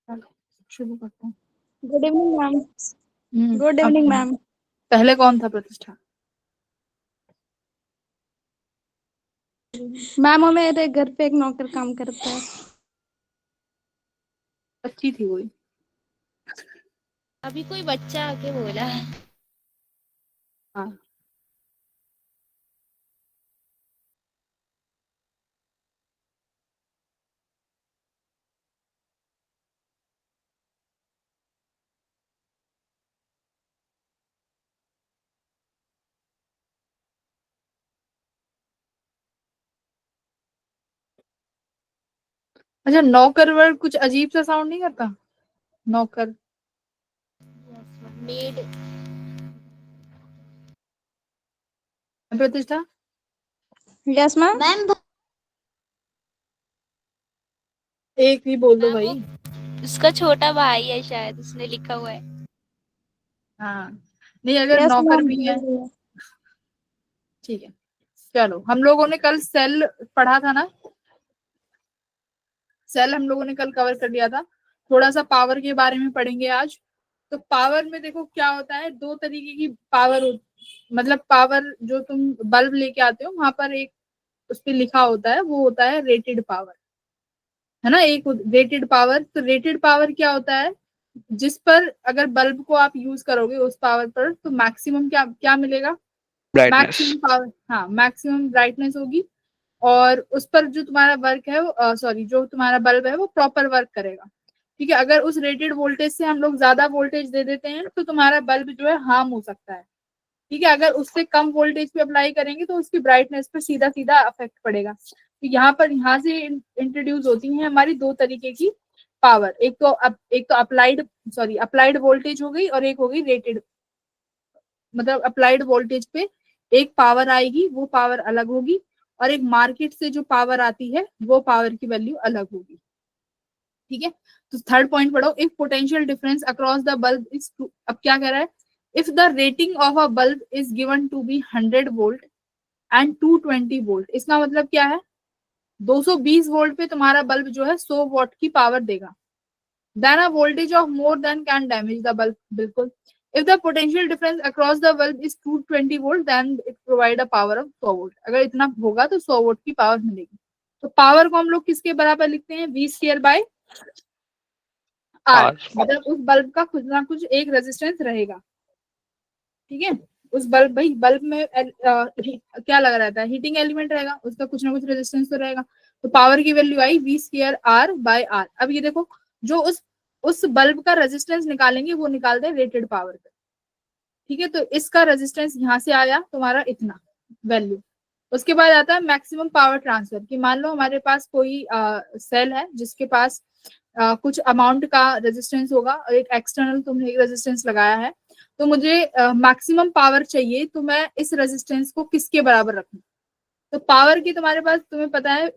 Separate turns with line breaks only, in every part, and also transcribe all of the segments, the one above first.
शुरू करते हैं।
Good evening ma'am. गुड
अब
इवनिंग मैम।
पहले कौन था प्रतिष्ठा?
मैम मेरे घर पे एक नौकर काम करता है।
अच्छी थी वही।
अभी कोई बच्चा आके बोला है।
हाँ अच्छा, नौकर वर्ड कुछ अजीब सा साउंड नहीं करता? नौकर,
मेड।
प्रतिष्ठा
यस मैम।
मैम
एक ही बोल दो भाई।
उसका छोटा भाई है शायद, उसने लिखा हुआ है।
हाँ नहीं, अगर
यस
नौकर
मैम।
भी है ठीक है। चलो, हम लोगों ने कल सेल पढ़ा था ना, सेल हम लोगों ने कल कवर कर लिया था। थोड़ा सा पावर के बारे में पढ़ेंगे आज। तो पावर में देखो क्या होता है, दो तरीके की पावर मतलब पावर जो तुम बल्ब लेके आते हो वहां पर एक उस पर लिखा होता है, वो होता है रेटेड पावर, है ना। एक रेटेड पावर, तो रेटेड पावर क्या होता है, जिस पर अगर बल्ब को आप यूज करोगे उस पावर पर तो मैक्सिमम क्या क्या मिलेगा,
ब्राइटनेस।
मैक्सिमम पावर, हाँ मैक्सिमम ब्राइटनेस होगी। और उस पर जो तुम्हारा वर्क है वो सॉरी जो तुम्हारा बल्ब है वो प्रॉपर वर्क करेगा। ठीक है, अगर उस रेटेड वोल्टेज से हम लोग ज्यादा वोल्टेज दे देते हैं तो तुम्हारा बल्ब जो है हार्म हो सकता है। ठीक है, अगर उससे कम वोल्टेज पे अप्लाई करेंगे तो उसकी ब्राइटनेस पर सीधा सीधा अफेक्ट पड़ेगा। तो यहाँ से इंट्रोड्यूस होती है हमारी दो तरीके की पावर, एक तो अप्लाइड वोल्टेज हो गई और एक हो गई रेटेड। मतलब अप्लाइड वोल्टेज पे एक पावर आएगी, वो पावर अलग होगी, और एक मार्केट से जो पावर आती है वो पावर की वैल्यू अलग होगी। ठीक है, तो थर्ड पॉइंट पढ़ो, if potential difference across the bulb is, अब क्या कह रहा है, if the rating of a bulb is given to be 100 volt and 220 volt, इसका मतलब क्या है, 220 वोल्ट पे तुम्हारा बल्ब जो है 100 वॉट की पावर देगा। Then a voltage of more than can damage the bulb, बिल्कुल। If the potential difference across the bulb is 220 volt then it provide a power of 100 volt, अगर इतना होगा तो 100 वोल्ट की पावर मिलेगी। तो पावर को हम लोग किसके बराबर लिखते हैं, V square by R,
R.
मतलब उस बल्ब का कुछ ना कुछ एक रेजिस्टेंस रहेगा। ठीक है, उस बल्ब, भाई बल्ब में क्या लगा रहता है, हीटिंग एलिमेंट रहेगा, उसका कुछ ना कुछ रेजिस्टेंस तो रहेगा। तो पावर की value I V square R by R. अब ये देखो, जो उस बल्ब का रेजिस्टेंस निकालेंगे वो निकालते हैं रेटेड पावर पे। ठीक है, तो इसका रेजिस्टेंस यहाँ से आया तुम्हारा इतना वैल्यू। उसके बाद आता है मैक्सिमम पावर ट्रांसफर, कि मान लो हमारे पास कोई सेल है जिसके पास कुछ अमाउंट का रेजिस्टेंस होगा और एक एक्सटर्नल तुमने एक रेजिस्टेंस लगाया है, तो मुझे मैक्सिमम पावर चाहिए, तो मैं इस रेजिस्टेंस को किसके बराबर रखूं। तो पावर की तुम्हारे पास, तुम्हें पता है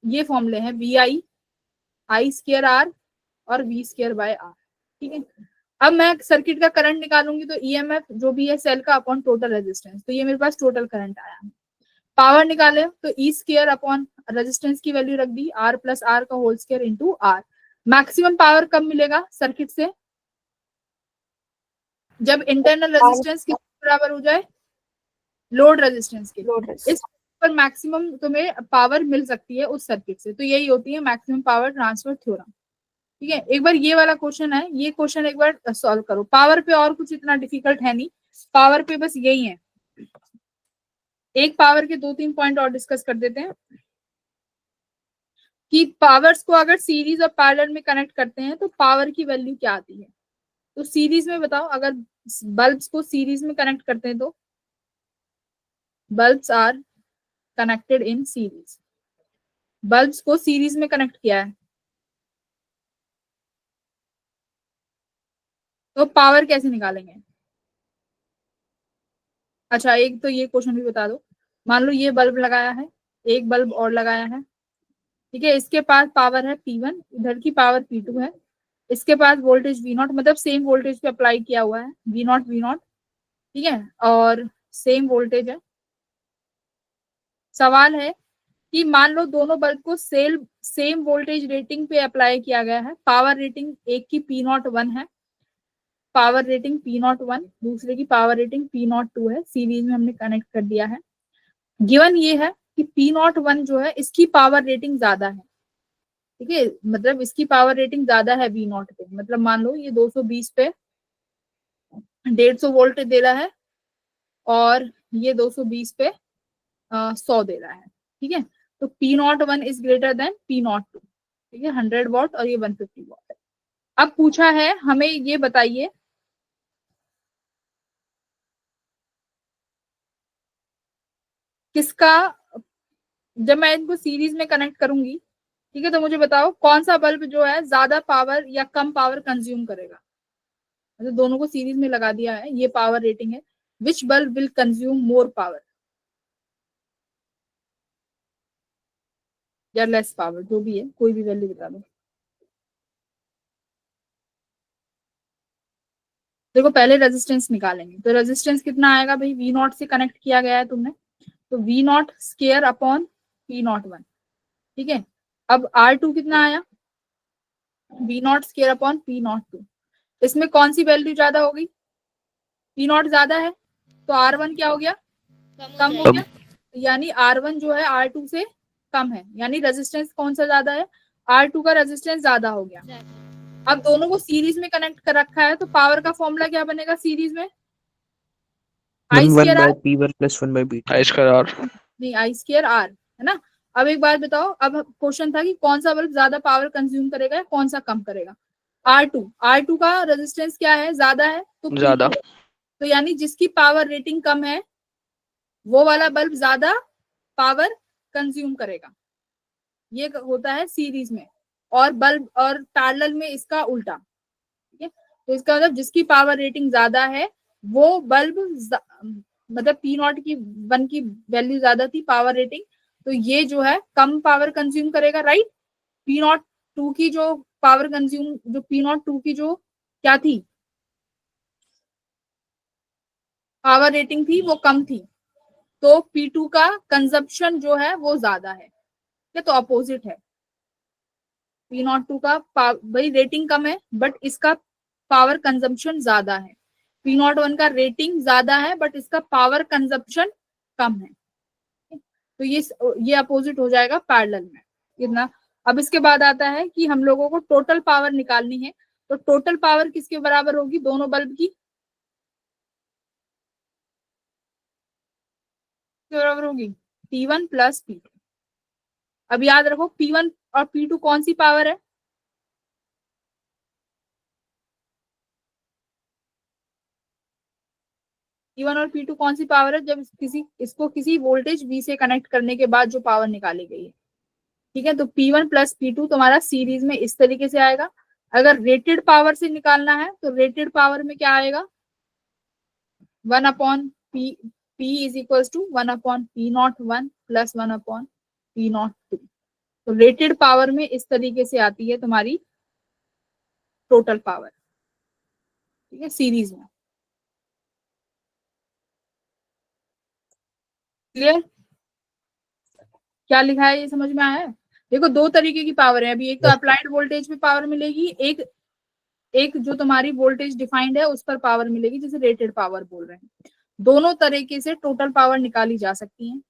ये फॉर्मूले हैं, V I, I square R और वी स्क्र बाय आर। ठीक है, अब मैं सर्किट का करंट निकालूंगी तो ईएमएफ जो भी है सेल का अपॉन टोटल रेजिस्टेंस, तो ये मेरे पास टोटल करंट आया है। पावर निकाले तो ई स्क्र अपॉन रेजिस्टेंस की वैल्यू रख दी, आर प्लस आर का whole square into R. Maximum power कब मिलेगा सर्किट से, जब इंटरनल रेजिस्टेंस किसके बराबर हो जाए, लोड रेजिस्टेंस के। इस पर मैक्सिमम तुम्हें पावर मिल सकती है उस सर्किट से, तो यही होती है मैक्सिमम पावर ट्रांसफर थ्योरम। ठीक है, एक बार ये वाला क्वेश्चन है, ये क्वेश्चन एक बार सॉल्व करो। पावर पे और कुछ इतना डिफिकल्ट है नहीं, पावर पे बस यही है। एक पावर के दो तीन पॉइंट और डिस्कस कर देते हैं कि पावर्स को अगर सीरीज और पैरेलल में कनेक्ट करते हैं तो पावर की वैल्यू क्या आती है। तो सीरीज में बताओ, अगर बल्ब्स को सीरीज में कनेक्ट करते हैं तो bulbs are connected in series, bulbs को सीरीज में कनेक्ट किया है तो पावर कैसे निकालेंगे। अच्छा, एक तो ये क्वेश्चन भी बता दो, मान लो ये बल्ब लगाया है, एक बल्ब और लगाया है। ठीक है, इसके पास पावर है P1, इधर की पावर P2 है, इसके पास वोल्टेज V0, मतलब सेम वोल्टेज पे अप्लाई किया हुआ है, V0 ठीक है, और सेम वोल्टेज है। सवाल है कि मान लो दोनों बल्ब को सेम वोल्टेज रेटिंग पे अप्लाई किया गया है। पावर रेटिंग एक की P01 है, पावर रेटिंग P01, दूसरे की पावर रेटिंग P02 है। सीरीज में हमने कनेक्ट कर दिया है। गिवन ये है कि P01 जो है इसकी पावर रेटिंग ज्यादा है, ठीक है, मतलब इसकी पावर रेटिंग ज्यादा है V0 पे। मतलब मान लो ये 220 पे 150 वोल्ट दे रहा है और ये 220 पे 100 दे रहा है, ठीक है। तो P01 is greater than P02, ठीक है, 100 वॉट और ये 150 वॉट है। अब पूछा है हमें ये बताइए किसका, जब मैं इनको सीरीज में कनेक्ट करूंगी, ठीक है, तो मुझे बताओ कौन सा बल्ब जो है ज्यादा पावर या कम पावर कंज्यूम करेगा। मतलब दोनों को सीरीज में लगा दिया है, ये पावर रेटिंग है। Which bulb will consume more power या लेस पावर, जो भी है, कोई भी वैल्यू बता दो। देखो पहले रेजिस्टेंस निकालेंगे, तो रेजिस्टेंस कितना आएगा भाई, V0 से कनेक्ट किया गया है तुमने, तो V0 स्केयर अपॉन P01, ठीक है। अब R2 कितना आया, V0 स्केयर अपॉन P02। इसमें कौन सी वैल्यू ज्यादा होगी, P0 ज्यादा है, तो R1 क्या हो गया, कम हो गया। तो यानी R1 जो है R2 से कम है, यानी रेजिस्टेंस कौन सा ज्यादा है, R2 का रेजिस्टेंस ज्यादा हो गया। अब दोनों को सीरीज में कनेक्ट कर रखा है, तो पावर का फॉर्मूला क्या बनेगा सीरीज में, I square R,
P1 plus 1 by P2।
I square R,
नहीं आई स्क्वायर आर, है ना। अब एक बात बताओ, अब क्वेश्चन था कि कौन सा बल्ब ज्यादा पावर कंज्यूम करेगा या कौन सा कम करेगा। R2 का रेजिस्टेंस क्या है, ज्यादा है, तो
ज्यादा।
P2, तो यानी जिसकी पावर रेटिंग कम है वो वाला बल्ब ज्यादा पावर कंज्यूम करेगा। ये होता है सीरीज में, और बल्ब और पैरेलल में इसका उल्टा, ठीक है। तो इसका मतलब जिसकी पावर रेटिंग ज्यादा है वो बल्ब मतलब P0 की 1 की वैल्यू ज्यादा थी पावर रेटिंग, तो ये जो है कम पावर कंज्यूम करेगा, राइट। P02 की जो पावर कंज्यूम, जो P02 की जो क्या थी पावर रेटिंग थी, वो कम थी, तो P2 का कंजप्शन जो है वो ज्यादा है, ठीक है। तो अपोजिट है, P02 का भाई रेटिंग कम है बट इसका पावर कंजम्पशन ज्यादा है। P01 का रेटिंग ज्यादा है बट इसका पावर कंजम्पशन कम है, तो ये अपोजिट हो जाएगा पैरेलल में, इतना। अब इसके बाद आता है कि हम लोगों को टोटल पावर निकालनी है, तो टोटल पावर किसके बराबर होगी, दोनों बल्ब की किसके बराबर होगी, P1 प्लस P2। अब याद रखो P1 और P2 कौन सी पावर है, P1 और P2 कौन सी पावर है, जब इसको किसी वोल्टेज V से कनेक्ट करने के बाद जो पावर निकाली गई है, ठीक है। तो P1 प्लस P2 तुम्हारा सीरीज में इस तरीके से आएगा। अगर रेटेड पावर से निकालना है तो रेटेड पावर में क्या आएगा, 1/P, P is equal to 1/P01 plus 1/P02। तो रेटेड पावर में इस तरीके से आती है तुम्हारी टोटल पावर, ठीक है, सीरीज में। क्लियर, क्या लिखा है ये समझ में आया है। देखो दो तरीके की पावर है अभी, एक तो अप्लाइड वोल्टेज पे पावर मिलेगी, एक एक जो तुम्हारी वोल्टेज डिफाइंड है उस पर पावर मिलेगी, जिसे रेटेड पावर बोल रहे हैं। दोनों तरीके से टोटल पावर निकाली जा सकती है।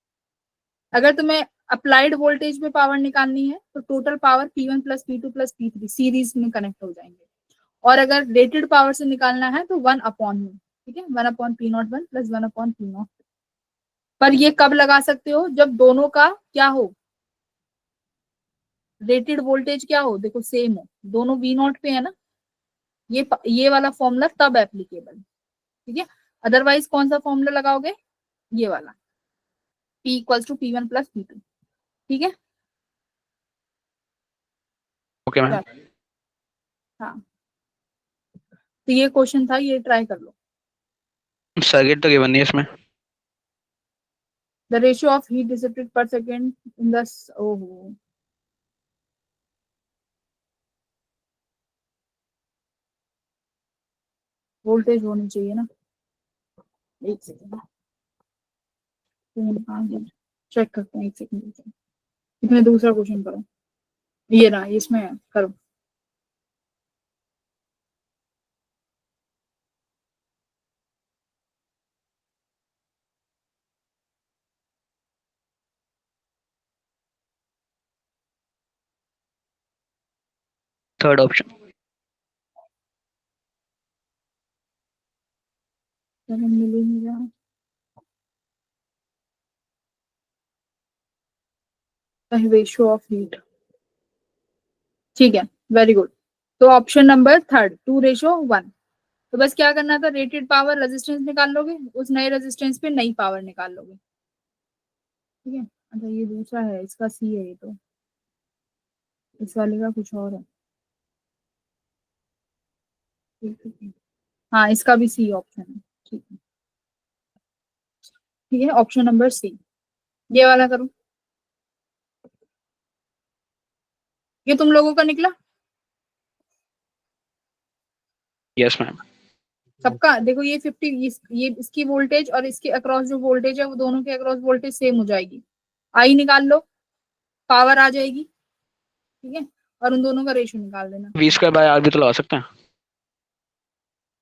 अगर तुम्हें अप्लाइड वोल्टेज पे पावर निकालनी है तो total power P1 plus P2 plus P3 series में कनेक्ट हो जाएंगे, और अगर रेटेड पावर से निकालना है तो 1/में, ठीक है, 1/P01 प्लस 1/P02। पर ये कब लगा सकते हो, जब दोनों का क्या हो, रेटेड वोल्टेज क्या हो, देखो सेम हो, दोनों V0 पे है ना, ये वाला फॉर्मूला तब एप्लीकेबल, ठीक है। अदरवाइज कौन सा फॉर्मूला लगाओगे, ये वाला P equals to P1 plus P2, ठीक है।
Okay ma'am.
हाँ, तो ये क्वेश्चन था, ये ट्राई कर लो।
सर्किट तो गिवन नहीं है इसमें।
The ratio of heat dissipated पर सेकेंड इन द, ओहो, वोल्टेज होनी चाहिए ना, एक सेकेंड चेक करते हैं, एक सेकेंड। इसमें दूसरा क्वेश्चन करो, ये रहा, इसमें है, करो।
Third option.
चलो मिल ही नहीं रहा। रेशियो ऑफ हीट, ठीक है, वेरी गुड। तो ऑप्शन नंबर थर्ड 2:1। तो बस क्या करना था, रेटेड पावर रेजिस्टेंस निकाल लोगे, उस नए रेजिस्टेंस पे नई पावर निकाल लोगे, ठीक है। अच्छा ये दूसरा है, इसका सी है, ये तो इस वाले का कुछ और है, ठीक है। हाँ इसका भी सी ऑप्शन है, ठीक है, ठीक है, ऑप्शन नंबर सी, ये वाला करो। ये तुम लोगों का निकला
यस मैम।
सबका, देखो ये 50, ये इसकी वोल्टेज और इसके अक्रॉस जो वोल्टेज है वो दोनों के अक्रॉस वोल्टेज सेम हो जाएगी, आई निकाल लो, पावर आ जाएगी, ठीक है, और उन दोनों का रेशियो निकाल देना।
वी स्क्वायर बाय आर भी तो लगा सकते हैं।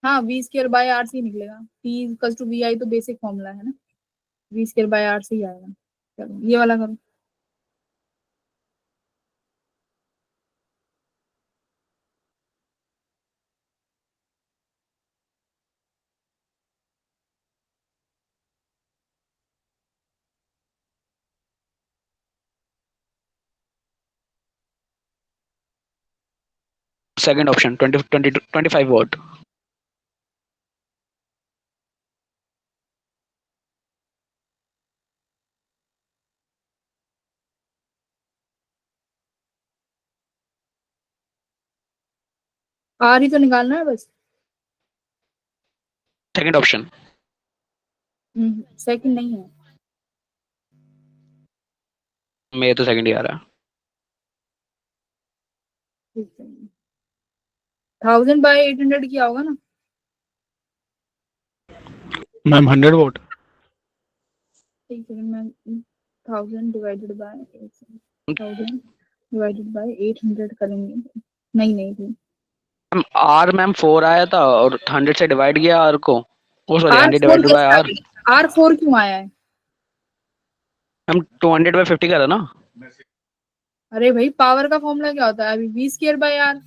हाँ वी स्क्र बाय आर से ही निकलेगा, पी इक्वल टू वी आई तो बेसिक फॉर्मूला है ना, वी स्क्र बाय आर से ही आएगा। चलो ये वाला करो।
Second option 25 what.
आर ही तो निकालना है बस।
Second option.
सेकंड नहीं है,
मेरे तो सेकंड ही आ रहा है।
ठीक है, 1000/800 किया होगा ना
मैम 100 वोट।
ठीक है, मैं 1000/800 करेंगे, नहीं नहीं थी
मैम आर मैम 4 आया था और 100 से डिवाइड किया आर को, oh sorry
R
100
four
divided by
कैसे आ
आर।
गई, R4 क्यों आया है?
मैम 200/50 का था ना।
अरे भाई पावर का फॉर्मूला क्या होता है, अभी V square by R.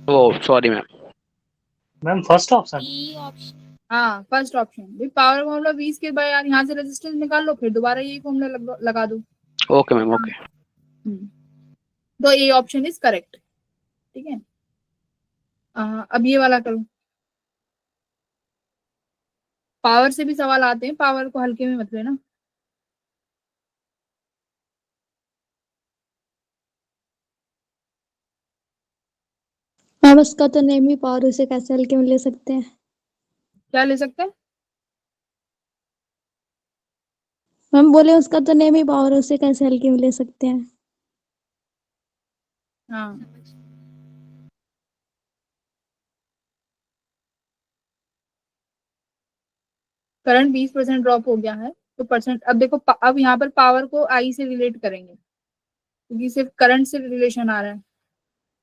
Oh sorry ma'am.
Ma'am first option.
E option.
हाँ फर्स्ट ऑप्शन, भाई पावर का formula V square by R, यहाँ से रेजिस्टेंस निकाल लो, फिर दोबारा यही फॉर्मूला लगा दो।
Okay ma'am okay.
तो ए ऑप्शन इज करेक्ट, ठीक है। अब ये वाला करो, पावर से भी सवाल आते हैं, पावर को हल्के में मत लेना।
मैम उसका तो नेम ही पावर, उसे कैसे हल्के में ले सकते हैं?
क्या ले सकते हैं?
मैम बोले उसका तो नेम ही पावर, उसे कैसे हल्के में ले सकते हैं?
हाँ करंट 20% ड्रॉप हो गया है, तो परसेंट, अब देखो अब यहाँ पर पावर को आई से रिलेट करेंगे, क्योंकि सिर्फ करंट से रिलेशन आ रहा है।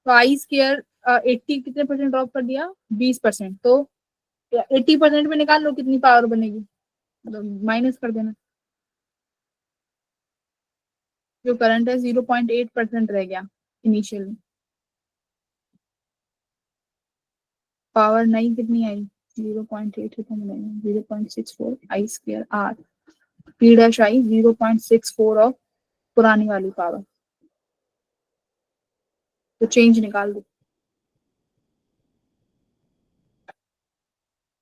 तो आई स्केयर 80 कितने परसेंट ड्रॉप कर दिया, 20%, तो 80% में निकाल लो कितनी पावर बनेगी, मतलब माइनस कर देना, जो करंट है 0.8% रह गया इनिशियल में, पावर नई कितनी आई 0.8 कितना मिलेगा, 0.64 I square R, P dash I 0.64 of पुरानी वाली पावर, तो चेंज निकाल दो।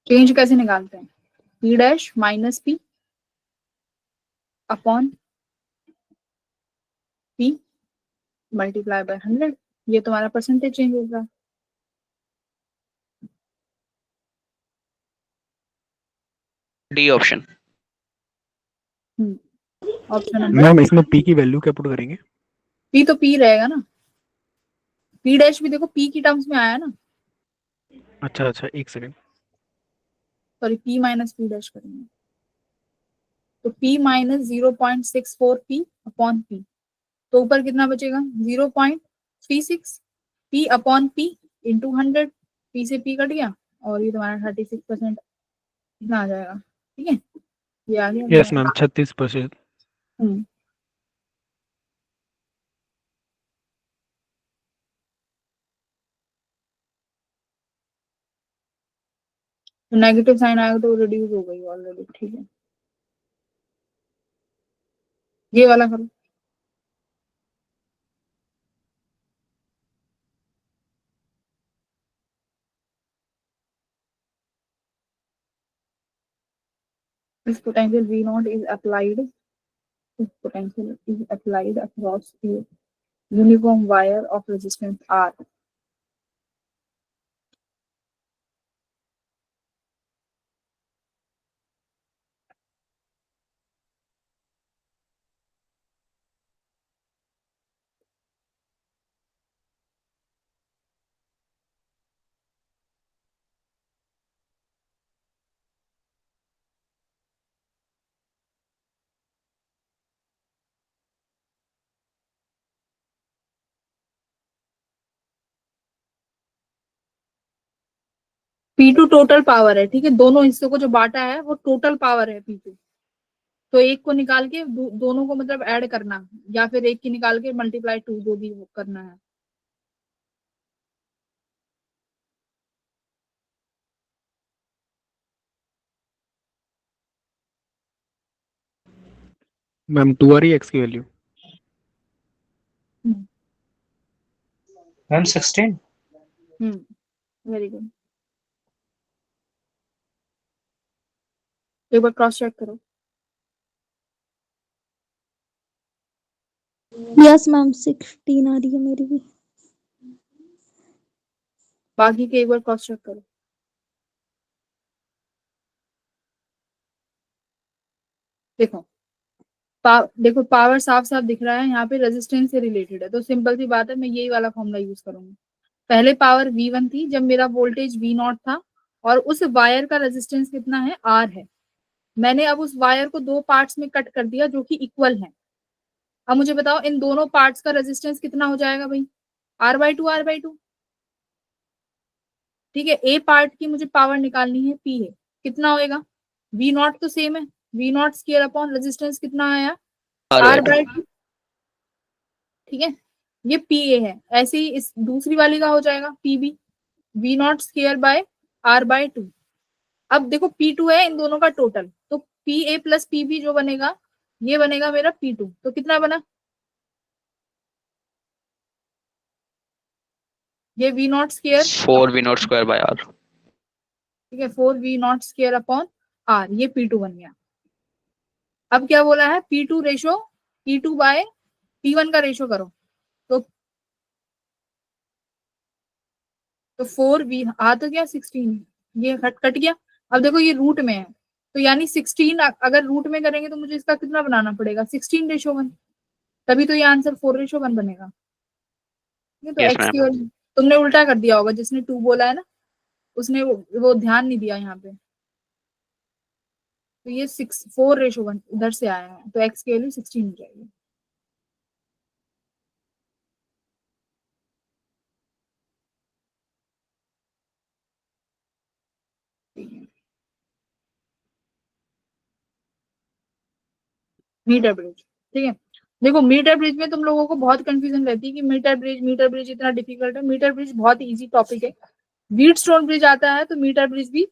चेंज कैसे निकालते हैं, P dash minus P upon P multiply by 100, ये तुम्हारा परसेंटेज चेंज होगा।
D option.
Option number
ma'am इसमें पी की वैल्यू क्या पुट करेंगे?
पी, तो पी रहेगा ना, पी डैश भी देखो पी की टर्म्स में आया ना,
अच्छा अच्छा एक second.
Sorry P minus P dash करेंगे, तो P minus 0.64 P upon P, तो ऊपर कितना बचेगा 0.36 P upon P into 100, P से P कट गया और ये तुम्हारा 36% कितना आ जाएगा, ठीक है, ये आ गया।
Yes ma'am 36%।
हम्म, तो नेगेटिव साइन आएगा तो रिड्यूस हो गई ऑलरेडी, ठीक है। ये वाला करो। This potential V naught is applied. This potential is applied across a uniform wire of resistance R. P2 total power है, ठीक है, दोनों हिस्सों को जो बांटा है वो टोटल पावर है P2। तो एक को निकाल के दोनों को मतलब ऐड करना, या फिर एक की निकाल के मल्टीप्लाई 2, जो भी वो करना है।
मैम 2 आ रही है x की वैल्यू।
मैम 16।
Very good. एक बार क्रॉस चेक करो।
यस मैम 16 आ रही है मेरी भी।
बाकी के एक बार क्रॉस चेक करो। देखो देखो पावर साफ साफ दिख रहा है यहाँ पे, रेजिस्टेंस से रिलेटेड है, तो सिंपल सी बात है, मैं यही वाला फॉर्मूला यूज करूंगी। पहले पावर V1 थी जब मेरा वोल्टेज V0 था, और उस वायर का रेजिस्टेंस कितना है, R है। मैंने अब उस वायर को दो पार्ट्स में कट कर दिया जो कि इक्वल है। अब मुझे बताओ इन दोनों पार्ट्स का रेजिस्टेंस कितना हो जाएगा भाई, R/2 R/2, ठीक है। ए पार्ट की मुझे पावर निकालनी है, P है, कितना होएगा, V0 तो सेम है, V0 स्क्वायर अपॉन रेजिस्टेंस कितना आया, R/2, ठीक है, ये PA है। ऐसे ही इस दूसरी वाली का हो जाएगा PB, V0 square by R/2। अब देखो P2 है इन दोनों का टोटल, तो PA प्लस PB जो बनेगा ये बनेगा मेरा P2। तो कितना बना, ये V0 square
4V0 square by R।
ठीक है, 4V0 स्क्वायर अपॉन R, ये P2 बन गया। अब क्या बोला है, P2 ratio P2 bye P1 का रेशो करो, तो 4V आ तो गया 16, ये कट गया। अब देखो ये रूट में है, तो यानी 16 अगर रूट में करेंगे तो मुझे इसका कितना बनाना पड़ेगा, 16:1, तभी तो ये आंसर 4:1 बनेगा। ठीक है, तो
यस
एक्स की
मैम।
वैल्यू तुमने उल्टा कर दिया होगा, जिसने 2 बोला है ना उसने वो ध्यान नहीं दिया यहाँ पे, तो ये 4:1 इधर से आया है, तो एक्स की वैल्यू 16 हो जाएगी। मीटर ब्रिज, ठीक है। देखो मीटर ब्रिज में तुम लोगों को बहुत कंफ्यूजन रहती है कि मीटर ब्रिज इतना डिफिकल्ट है। मीटर ब्रिज बहुत इजी टॉपिक है। व्हीटस्टोन ब्रिज आता है तो मीटर ब्रिज भी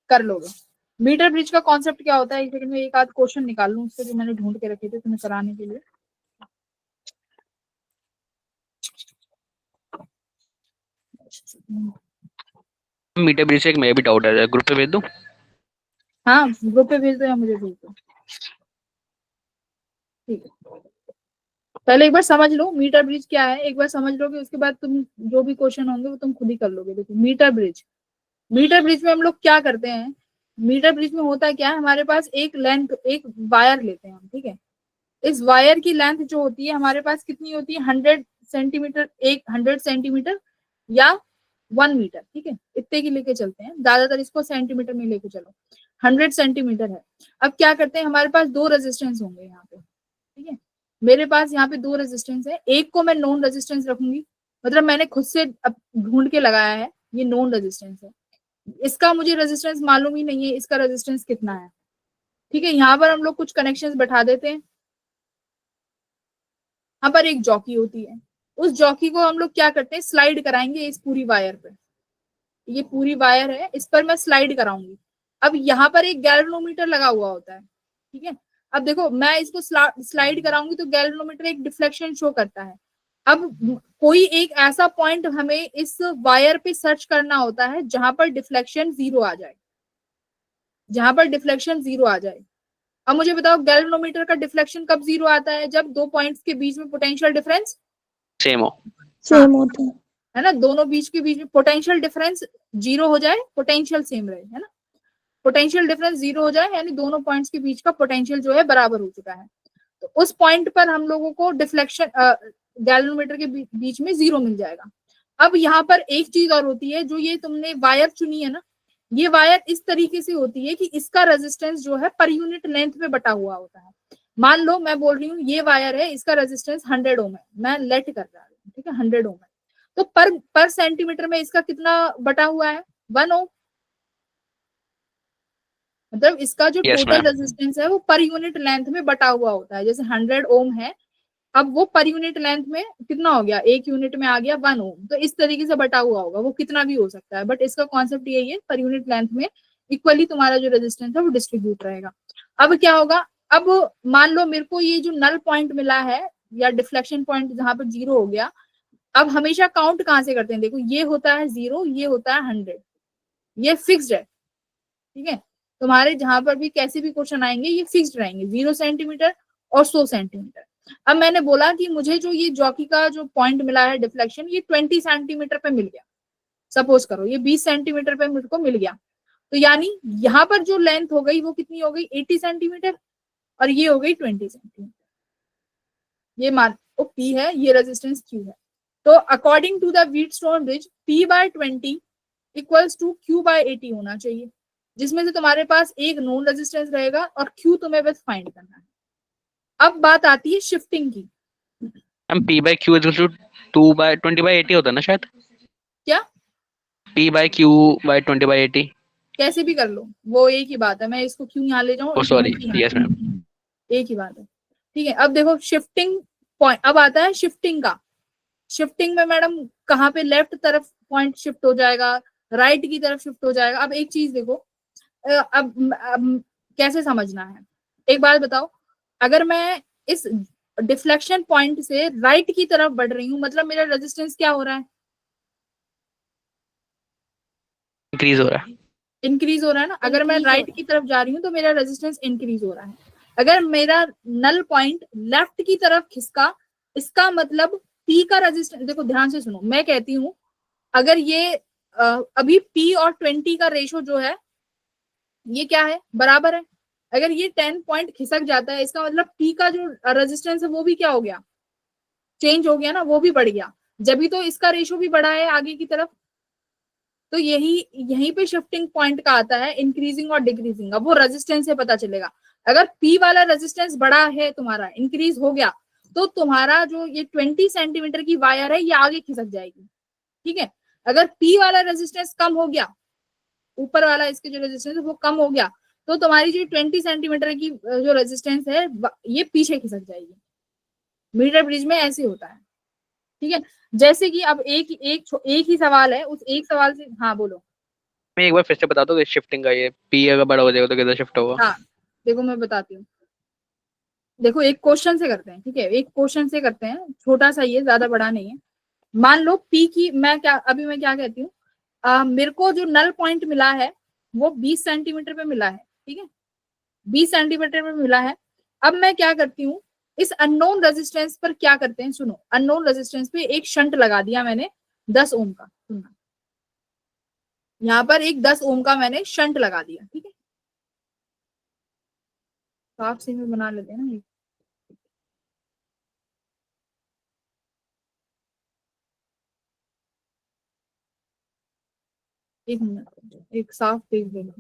कर लोगे। मीटर ब्रिज का कॉन्सेप्ट क्या होता है, एक सेकंड में एक आध क्वेश्चन निकाल लूं उससे, जो मैंने ढूंढ के रखे थे तुम्हें कराने के लिए।
मीटर ब्रिज से एक मैं भी डाउट है, ग्रुप पे भेज दूं?
हाँ ग्रुप पे भेज दो या मुझे भेज दो, ठीक है। पहले एक बार समझ लो मीटर ब्रिज क्या है, एक बार समझ लोगे उसके बाद तुम जो भी क्वेश्चन होंगे वो तुम खुद ही कर लोगे। देखो मीटर ब्रिज में हम लोग क्या करते हैं, मीटर ब्रिज में होता क्या है, हमारे पास एक लेंथ, एक वायर लेते हैं हम, ठीक है। इस वायर की लेंथ जो होती है हमारे पास कितनी होती है, 100 सेंटीमीटर, 100 सेंटीमीटर या 1 मीटर, ठीक है, इतने की लेके चलते हैं, ज्यादातर इसको सेंटीमीटर में लेके चलो। 100 सेंटीमीटर है। अब क्या करते हैं, हमारे पास दो रेजिस्टेंस होंगे यहाँ पे, ठीक है, मेरे पास यहाँ पे 2 रेजिस्टेंस है, एक को मैं नॉन रेजिस्टेंस रखूंगी, मतलब मैंने खुद से अब ढूंढ के लगाया है, ये नॉन रेजिस्टेंस है, इसका मुझे रेजिस्टेंस मालूम ही नहीं है इसका रेजिस्टेंस कितना है। ठीक है, यहाँ पर हम लोग कुछ कनेक्शंस बैठा देते हैं। यहाँ पर एक जॉकी होती है, उस जॉकी को हम लोग क्या करते हैं, स्लाइड कराएंगे इस पूरी वायर पे, ये पूरी वायर है, इस पर मैं स्लाइड कराऊंगी। अब यहाँ पर एक गैल्वेनोमीटर लगा हुआ होता है, ठीक है। अब देखो मैं इसको स्लाइड कराऊंगी तो गैल्वेनोमीटर एक डिफ्लेक्शन शो करता है। अब कोई एक ऐसा पॉइंट हमें इस वायर पे सर्च करना होता है जहां पर डिफ्लेक्शन 0 आ जाए, जहां पर डिफ्लेक्शन 0 आ जाए। अब मुझे बताओ गैल्वेनोमीटर का डिफ्लेक्शन कब 0 आता है, जब 2 पॉइंट्स के बीच में पोटेंशियल डिफरेंस
सेम हो।
सेम होता
है ना, दोनों बीच के बीच में पोटेंशियल डिफरेंस 0 हो जाए, पोटेंशियल सेम रहे, है ना, पोटेंशियल डिफरेंस 0 हो जाए यानी दोनों पॉइंट्स के बीच का पोटेंशियल जो है बराबर हो चुका है, तो उस पॉइंट पर हम लोगों को डिफ्लेक्शन गैल्वेनोमीटर के बीच में 0 मिल जाएगा। अब यहाँ पर एक चीज और होती है, जो ये तुमने वायर चुनी है ना, ये वायर इस तरीके से होती है कि इसका रेजिस्टेंस जो है पर यूनिट लेंथ में बटा हुआ होता है। मान लो मैं बोल रही हूँ ये वायर है, इसका रेजिस्टेंस 100 ओम है, मैं लेट कर रहा हूँ, ठीक है, 100 ओम है, तो पर सेंटीमीटर में इसका कितना बटा हुआ है, 1 ओम। मतलब इसका जो
Yes,
टोटल
ma'am.
रेजिस्टेंस है वो पर यूनिट लेंथ में बटा हुआ होता है। जैसे 100 ओम है, अब वो पर यूनिट लेंथ में कितना हो गया, एक यूनिट में आ गया 1 ओम, तो इस तरीके से बटा हुआ होगा, वो कितना भी हो सकता है, बट इसका कॉन्सेप्ट यही है, पर यूनिट लेंथ में इक्वली तुम्हारा जो रेजिस्टेंस है वो डिस्ट्रीब्यूट रहेगा। अब क्या होगा, अब मान लो मेरे को ये जो नल पॉइंट मिला है या डिफ्लेक्शन पॉइंट जहां पर 0 हो गया, अब हमेशा काउंट कहां से करते हैं, देखो ये होता है 0, ये होता है 100, ये फिक्स्ड है, ठीक है। तुम्हारे जहां पर भी कैसे भी क्वेश्चन आएंगे ये फिक्स्ड रहेंगे, 0 सेंटीमीटर और 100 सेंटीमीटर। अब मैंने बोला कि मुझे जो ये जॉकी का जो पॉइंट मिला है डिफ्लेक्शन, ये 20 सेंटीमीटर पे मिल गया, सपोज करो ये 20 सेंटीमीटर पे मुझको मिल गया, तो यानी यहाँ पर जो लेंथ हो गई वो कितनी हो गई, 80 सेंटीमीटर, और ये हो गई 20 सेंटीमीटर, ये मान ओ पी है, ये रेजिस्टेंस क्यू है। तो according to the Wheatstone bridge P/20 equals to Q/80 होना चाहिए, जिसमें से तुम्हारे पास एक नॉन रेजिस्टेंस रहेगा और Q तुम्हें बस फाइंड करना है। अब बात आती है शिफ्टिंग की।
Ma'am P/Q is equal to 2/20/80 होता है ना शायद,
क्या
P/Q/20/80।
कैसे भी कर लो, वो एक ही बात है, मैं इसको क्यों यहाँ ले जाऊँ,
ओ सॉरी, यस मैम।
एक ही बात है, ठीक है। अब देखो शिफ्टिंग पॉइंट, अब आता है शिफ्टिंग का। शिफ्टिंग में मैडम कहाँ पे लेफ्ट तरफ पॉइंट शिफ्ट हो जाएगा, राइट की तरफ शिफ्ट हो जाएगा। अब एक चीज देखो, अब कैसे समझना है, एक बात बताओ, अगर मैं इस डिफ्लेक्शन पॉइंट से राइट की तरफ बढ़ रही हूँ, मतलब मेरा रेजिस्टेंस क्या हो रहा है,
इंक्रीज हो रहा है।
इंक्रीज हो रहा है ना। अगर मैं राइट की तरफ जा रही हूँ तो मेरा रेजिस्टेंस इंक्रीज हो रहा है। अगर मेरा नल पॉइंट लेफ्ट की तरफ खिसका, इसका मतलब पी का रेजिस्टेंस, देखो ध्यान से सुनो, मैं कहती हूँ अगर ये अभी P और 20 का रेशो जो है ये क्या है, बराबर है। अगर ये 10 पॉइंट खिसक जाता है, इसका मतलब P का जो रेजिस्टेंस है वो भी क्या हो गया, चेंज हो गया ना, वो भी बढ़ गया, जब भी तो इसका रेशो भी बढ़ा है आगे की तरफ। तो यहीं पे शिफ्टिंग पॉइंट का आता है इंक्रीजिंग और डिक्रीजिंग। अब वो रेजिस्टेंस से पता चलेगा, अगर P वाला रेजिस्टेंस बड़ा है, तुम्हारा इंक्रीज हो गया, तो तुम्हारा जो ये 20 सेंटीमीटर की वायर है ये आगे खिसक जाएगी, ठीक है। अगर P वाला रेजिस्टेंस कम हो गया, ऊपर वाला इसके जो रेजिस्टेंस है वो कम हो गया, तो तुम्हारी जो 20 सेंटीमीटर की जो रेजिस्टेंस है ये पीछे खिसक जाएगी। मीटर ब्रिज में ऐसे होता है, ठीक है। जैसे कि अब एक ही सवाल है, उस एक सवाल से, हाँ बोलो।
मैं एक बार फिर से बता दो शिफ्टिंग का, ये P अगर बड़ा हो जाएगा तो किधर शिफ्ट होगा।
हाँ देखो मैं बताती हूँ, देखो एक क्वेश्चन से करते हैं, ठीक है, एक क्वेश्चन से करते हैं, छोटा सा ही है, ज्यादा बड़ा नहीं है। मान लो P की मैं क्या कहती हूँ, मेरे को जो नल पॉइंट मिला है वो 20 सेंटीमीटर पे मिला है, ठीक है, 20 सेंटीमीटर पे मिला है। अब मैं क्या करती हूँ, इस अननोन रेजिस्टेंस पर क्या करते हैं, सुनो, अननोन रेजिस्टेंस पे एक शंट लगा दिया मैंने 10 ओम का, सुनना, यहाँ पर एक 10 ओम का मैंने शंट लगा दिया, ठीक है, साफ से में बना लेते हैं ना, एक मिनट, एक साफ पेज ले लो।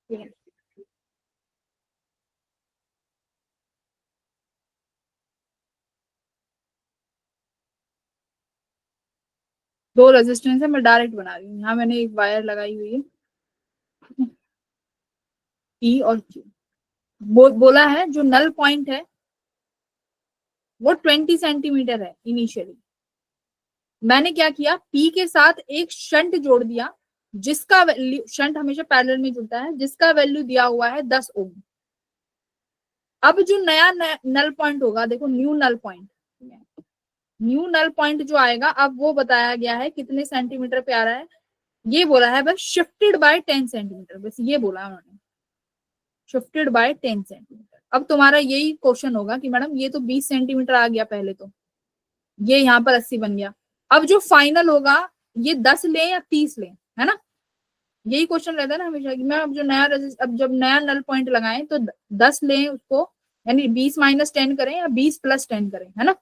ठीक है। दो रेजिस्टेंस है, मैं डायरेक्ट बना रही हूँ। यहाँ मैंने एक वायर लगाई हुई है, P और Q। बोला है जो नल पॉइंट है वो 20 सेंटीमीटर है इनिशियली। मैंने क्या किया, P के साथ एक शंट जोड़ दिया, जिसका वैल्यू, शंट हमेशा पैरेलल में जुड़ता है, जिसका वैल्यू दिया हुआ है 10 ओम। अब जो नया नल पॉइंट होगा, देखो new null point, new null point जो आएगा, अब वो बताया गया है कितने सेंटीमीटर पे आ रहा है। ये बोला है बस शिफ्टेड बाय 10 सेंटीमीटर, बस ये बोला है उन्होंने, शिफ्टेड बाय 10 सेंटीमीटर। अब तुम्हारा यही क्वेश्चन होगा कि मैडम ये तो 20 सेंटीमीटर आ गया पहले, तो ये यहाँ पर 80 बन गया, अब जो फाइनल होगा ये 10 ले या 30 ले, है ना। यही क्वेश्चन रहता है ना हमेशा कि मैं अब जब नया नल पॉइंट लगाएं तो 10 लें उसको, यानी 20 माइनस 10 करें या 20 प्लस 10 करें, है ना।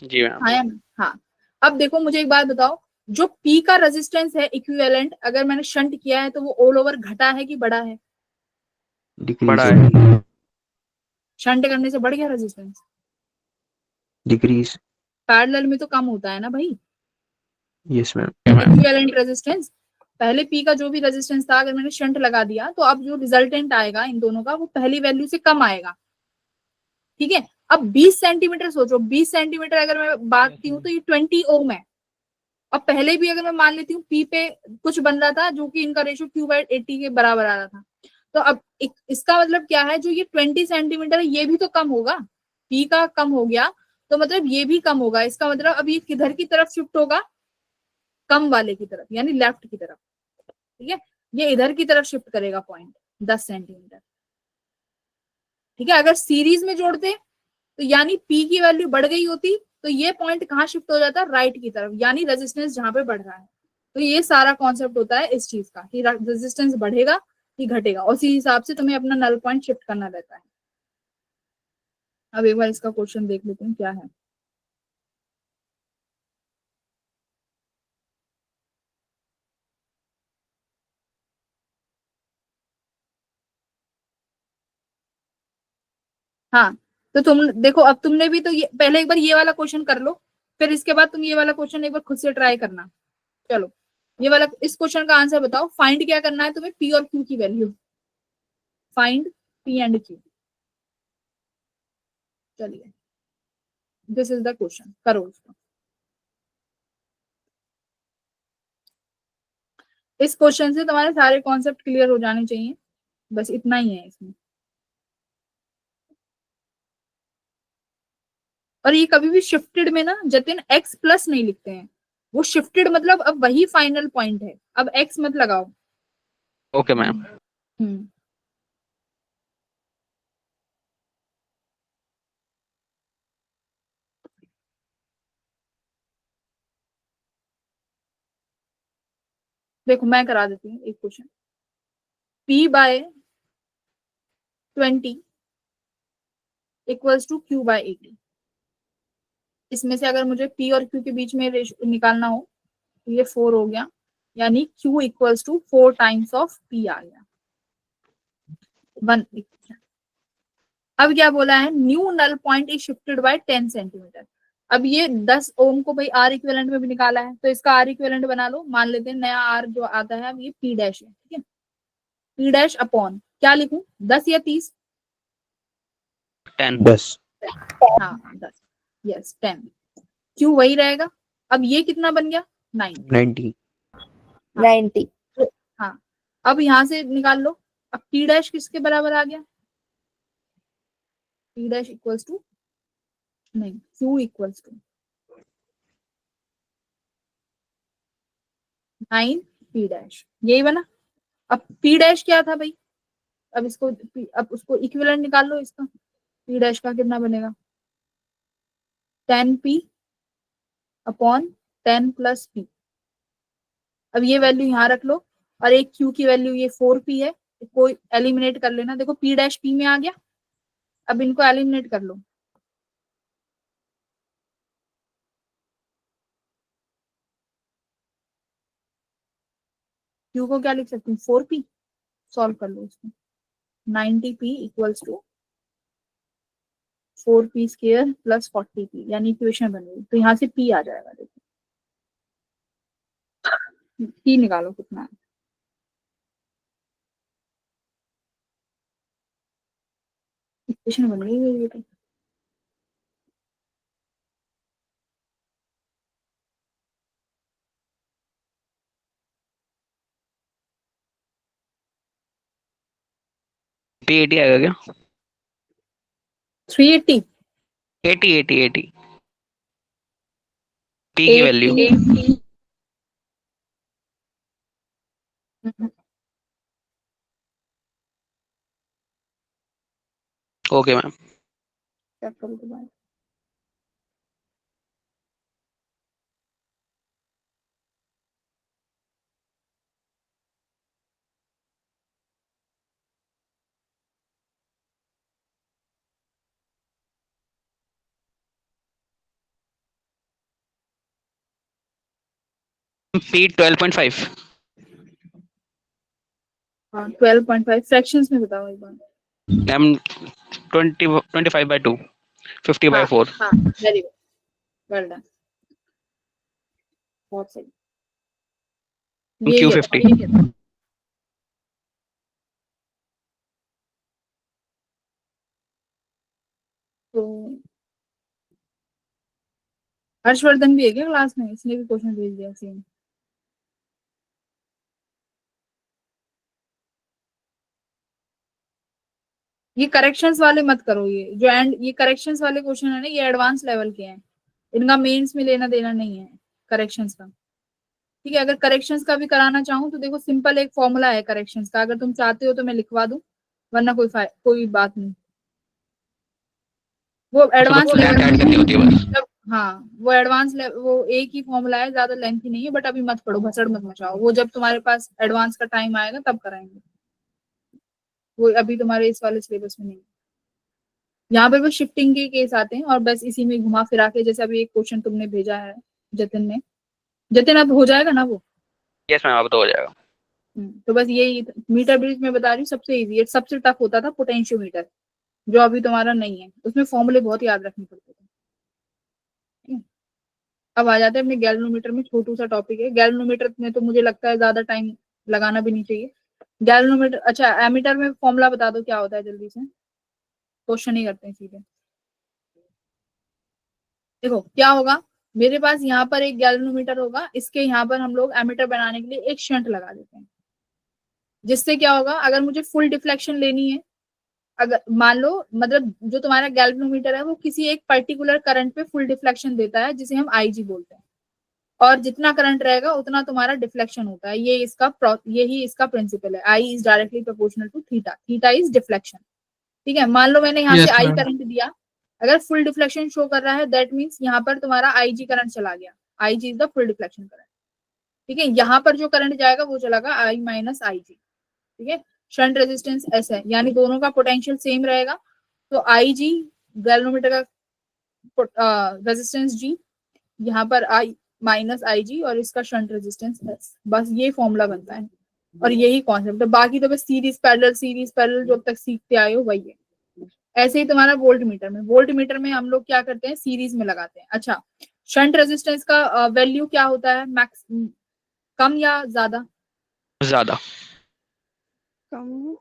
जी मैम।
हाँ या ना? हाँ। अब देखो मुझे एक बात बताओ, जो P का रेजिस्टेंस है इक्विवेलेंट, अगर मैंने शंट किया है तो वो ऑल ओवर घटा है कि बढ़ा है?
बड़ा है।
शंट करने से बढ़ गया रेजिस्टेंस?
डिक्रीज।
पैरेलल में तो कम होता है ना भाई,
यस मैम।
Equivalent resistance. पहले P का जो भी रेजिस्टेंस था, अगर मैंने शंट लगा दिया तो अब जो रिजल्टेंट आएगा इन दोनों का, वो पहली वैल्यू से कम आएगा, ठीक है। अब 20 सेंटीमीटर सोचो, 20 सेंटीमीटर अगर मैं बात की हूँ तो ये 20 ओम है। अब पहले भी अगर मैं मान लेती हूँ P पे कुछ बन रहा था जो कि इनका रेशियो Q/80 के बराबर आ रहा था, तो अब इसका मतलब क्या है, जो ये 20 सेंटीमीटर है ये भी तो कम होगा, P का कम हो गया तो मतलब ये भी कम होगा। इसका मतलब अब ये किधर की तरफ शिफ्ट होगा, कम वाले की तरफ, यानी लेफ्ट की तरफ, ठीक है। ये इधर की तरफ शिफ्ट करेगा पॉइंट 10 सेंटीमीटर, ठीक है। अगर सीरीज में जोड़ते तो यानी P की वैल्यू बढ़ गई होती, तो ये पॉइंट कहाँ शिफ्ट हो जाता, राइट की तरफ, यानी रेजिस्टेंस जहां पे बढ़ रहा है। तो ये सारा कॉन्सेप्ट होता है इस चीज का कि रेजिस्टेंस बढ़ेगा कि घटेगा, उसी हिसाब से तुम्हें अपना नल पॉइंट शिफ्ट करना रहता है। अब एक बार इसका क्वेश्चन देख लेते हैं क्या है। हाँ, तो तुम देखो, अब तुमने भी तो ये पहले एक बार ये वाला क्वेश्चन कर लो, फिर इसके बाद तुम ये वाला क्वेश्चन एक बार खुद से ट्राई करना। चलो, ये वाला, इस क्वेश्चन का आंसर बताओ। फाइंड क्या करना है तुम्हें, P और Q की value, find P and Q। चलिए, दिस इज द क्वेश्चन, करो उसको। इस क्वेश्चन से तुम्हारे सारे कॉन्सेप्ट क्लियर हो जाने चाहिए, बस इतना ही है इसमें। और ये कभी भी शिफ्टेड में ना जतिन x प्लस नहीं लिखते हैं, वो शिफ्टेड मतलब अब वही फाइनल पॉइंट है, अब x मत लगाओ।
Okay ma'am.
हम्म, देखो मैं करा देती हूँ एक question. P/20 equals to Q/80। इसमें से अगर मुझे P और Q के बीच में रेशियो निकालना हो तो ये 4 हो गया, यानी Q equals to 4 times of P आ गया, 1 इक्वेशन। अब क्या बोला है, new null point is shifted by 10 centimetre. अब ये 10 ओम को भाई R इक्विवेलेंट में भी निकाला है, तो इसका R इक्विवेलेंट बना लो। मान लेते हैं नया R जो आता है अब ये P डैश है, ठीक है। P डैश अपॉन क्या लिखूं, 10 या 30?
10।
10।
हाँ 10, यस 10। Q वही रहेगा। अब ये कितना बन गया, 9।
90।
90।
हाँ, अब यहां से निकाल लो। अब P डैश किसके बराबर आ गया, P डैश इक्वल्स टू, नहीं, Q equals to 9 P dash, यही बना। अब P डैश क्या था भाई, अब इसको अब उसको इक्विवेलेंट निकाल लो इसका। P डैश का कितना बनेगा, 10P अपॉन 10 प्लस P। अब ये वैल्यू यहाँ रख लो, और एक Q की वैल्यू ये 4P है, इसको एलिमिनेट कर लेना। देखो P डैश P में आ गया, अब इनको एलिमिनेट कर लो। Q को क्या लिख सकती हूँ, 4P, सॉल्व कर लो इसको। 90p equals to 4p square plus 40p, यानी इक्वेशन बन गई। तो यहाँ से p आ जाएगा। देखो p निकालो कितना है। इक्वेशन बन गई ये तो।
P80 आएगा क्या?
380
80 P की वैल्यू। Okay ma'am.
चेक करो दोबारा।
P 12.5।
हाँ 12.5 फ्रैक्शंस में बताओ एक बार।
मैम 25/2, 50/4।
हाँ वेरी गुड, वेल डन, बहुत सही।
Q50।
तो हर्षवर्धन भी है क्या क्लास में? इसने भी क्वेश्चन भेज दिया सेम। ये करेक्शंस वाले मत करो, ये जो एंड ये करेक्शंस वाले क्वेश्चन है ना, ये एडवांस लेवल के हैं, इनका मेंस में लेना देना नहीं है करेक्शंस का। ठीक है, अगर करेक्शंस का भी कराना चाहूँ तो देखो सिंपल एक फॉर्मूला है करेक्शंस का, अगर तुम चाहते हो तो मैं लिखवा दूं, वरना कोई बात नहीं। वो एडवांस लेवल, हाँ वो एडवांस लेवल, वो एक ही फॉर्मूला है, ज्यादा लेंथी नहीं है, बट अभी मत पढ़ो, भसड़ मत मचाओ, वो जब तुम्हारे पास एडवांस का टाइम आएगा तब कराएंगे, वो अभी तुम्हारे इस वाले सिलेबस में नहीं। यहाँ पे बस शिफ्टिंग के केस आते हैं और बस इसी में घुमा फिरा के, जैसे अभी एक क्वेश्चन तुमने भेजा है जतिन ने, जतिन अब हो जाएगा ना वो?
यस मैम, अब तो हो जाएगा।
तो बस यही मीटर ब्रिज में बता रही हूँ, सबसे इजी, सबसे टफ होता था पोटेंशियोमीटर, जो अभी तुम्हारा नहीं है, उसमें फॉर्मूले बहुत याद रखने पड़ते थे। अब आ जाते हैं अपने गैल्वेनोमीटर में, छोटू सा टॉपिक है। गैल्वेनोमीटर में तो मुझे लगता है ज्यादा टाइम लगाना भी नहीं चाहिए। गैल्वेनोमीटर, अच्छा एमीटर में फॉर्मूला बता दो क्या होता है जल्दी से, क्वेश्चन ही करते हैं सीधे। देखो क्या होगा, मेरे पास यहाँ पर एक गैल्वेनोमीटर होगा, इसके यहाँ पर हम लोग एमीटर बनाने के लिए एक शंट लगा देते हैं, जिससे क्या होगा, अगर मुझे फुल डिफ्लेक्शन लेनी है, अगर मान लो मतलब जो तुम्हारा गैल्वेनोमीटर है वो किसी एक पर्टिकुलर करंट पे फुल डिफ्लेक्शन देता है, जिसे हम आईजी बोलते हैं, और जितना करंट रहेगा उतना तुम्हारा डिफ्लेक्शन होता है। यही इसका प्रिंसिपल है, I is directly proportional to theta, theta is deflection. ठीक है, मान लो मैंने यहाँ से आई करंट दिया, अगर फुल डिफ्लेक्शन शो कर रहा है दैट मीन्स यहाँ पर तुम्हारा आईजी करंट चला गया, IG is the full deflection current. ठीक है, यहाँ पर जो करंट जाएगा वो चलेगा आई माइनस आईजी। ठीक है, शंट रेजिस्टेंस एस है, यानी दोनों का पोटेंशियल सेम रहेगा, तो आई जी गैल्वेनोमीटर का रेजिस्टेंस जी, यहाँ पर आई माइनस आई जी, और इसका शंट रेजिस्टेंस एस। बस ये फॉर्मूला बनता है और यही कॉन्सेप्ट है, बाकी तो बस सीरीज पैरेलल जो अब तक सीखते आए हो वही है। ऐसे ही तुम्हारा वोल्ट मीटर में हम लोग क्या करते हैं, सीरीज में लगाते हैं। अच्छा, शंट रेजिस्टेंस का वैल्यू क्या होता है, मैक्स, कम या ज्यादा?
ज्यादा।
कम।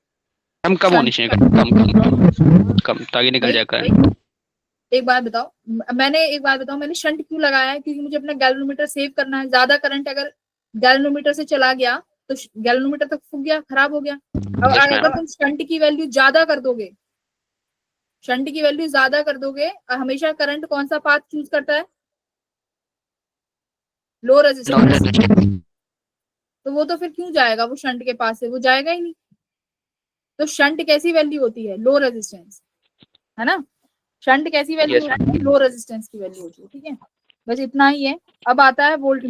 कम होनी चाहिए, कम ताकि निकल जाए करंट।
एक बात बताओ, मैंने शंट क्यों लगाया है, क्योंकि मुझे अपना गैल्वेनोमीटर सेव करना है। ज्यादा करंट अगर गैल्वेनोमीटर से चला गया तो गैल्वेनोमीटर तक फूक गया, खराब हो गया। अब अगर तुम शंट की वैल्यू ज्यादा कर दोगे, हमेशा करंट कौन सा पाथ चूज करता है, लो रेजिस्टेंस, तो वो तो फिर क्यों जाएगा, वो शंट के पास से वो जाएगा ही नहीं। तो शंट कैसी वैल्यू होती है, लो रेजिस्टेंस, है ना, शंट कैसी वैल्यू होती है, लो रेजिस्टेंस की वैल्यू होती है। ठीक है, बस इतना ही है। अब आता है वोल्ट